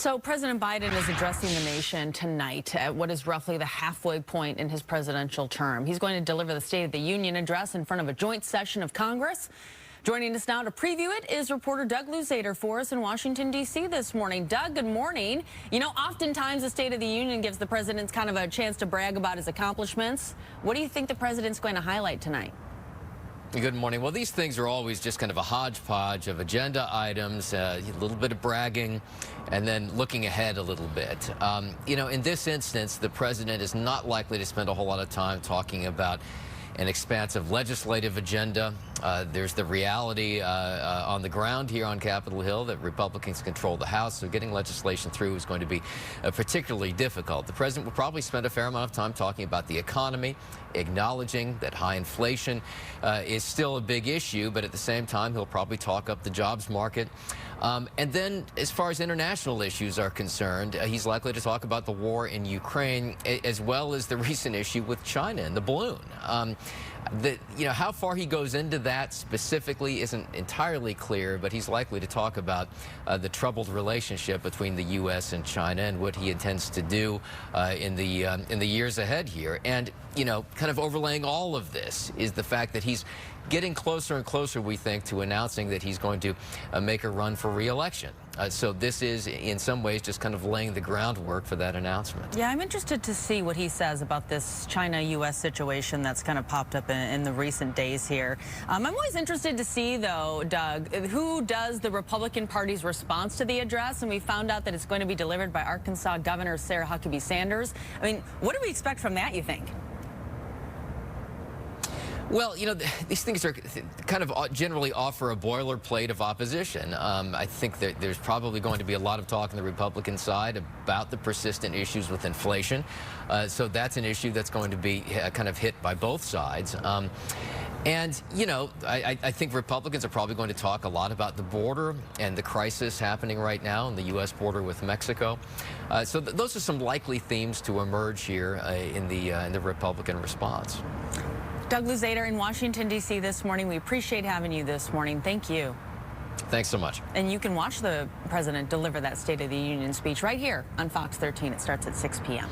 So President Biden is addressing the nation tonight at what is roughly the halfway point in his presidential term. He's going to deliver the State of the Union address in front of a joint session of Congress. Joining us now to preview it is reporter Doug Luzader for us in Washington, D.C. this morning. Doug, good morning. You know, oftentimes the State of the Union gives the president kind of a chance to brag about his accomplishments. What do you think the president's going to highlight tonight? Good morning. Well, these things are always just kind of a hodgepodge of agenda items, a little bit of bragging, and then looking ahead a little bit. You know, in this instance, the president is not likely to spend a whole lot of time talking about an expansive legislative agenda. There's the reality on the ground here on Capitol Hill that Republicans control the House, so getting legislation through is going to be particularly difficult. The president will probably spend a fair amount of time talking about the economy, acknowledging that high inflation is still a big issue, but at the same time, he'll probably talk up the jobs market. And then, as far as international issues are concerned, he's likely to talk about the war in Ukraine, as well as the recent issue with China and the balloon. You know, how far he goes into that specifically isn't entirely clear, but he's likely to talk about the troubled relationship between the U.S. and China and what he intends to do in the years ahead here. And, you know, kind of overlaying all of this is the fact that he's getting closer and closer, we think, to announcing that he's going to make a run for re-election. So this is, in some ways, just kind of laying the groundwork for that announcement. Yeah, I'm interested to see what he says about this China-U.S. situation that's kind of popped up in the recent days here. I'm always interested to see, though, Doug, who does the Republican Party's response to the address, and we found out that it's going to be delivered by Arkansas Governor Sarah Huckabee Sanders. I mean, what do we expect from that, you think? Well, you know, these things are kind of generally offer a boilerplate of opposition. I think that there's probably going to be a lot of talk on the Republican side about the persistent issues with inflation. So that's an issue that's going to be kind of hit by both sides. And, you know, I think Republicans are probably going to talk a lot about the border and the crisis happening right now on the U.S. border with Mexico. So those are some likely themes to emerge here in the Republican response. Doug Luzader in Washington, D.C. this morning. We appreciate having you this morning. Thank you. Thanks so much. And you can watch the president deliver that State of the Union speech right here on Fox 13. It starts at 6 p.m.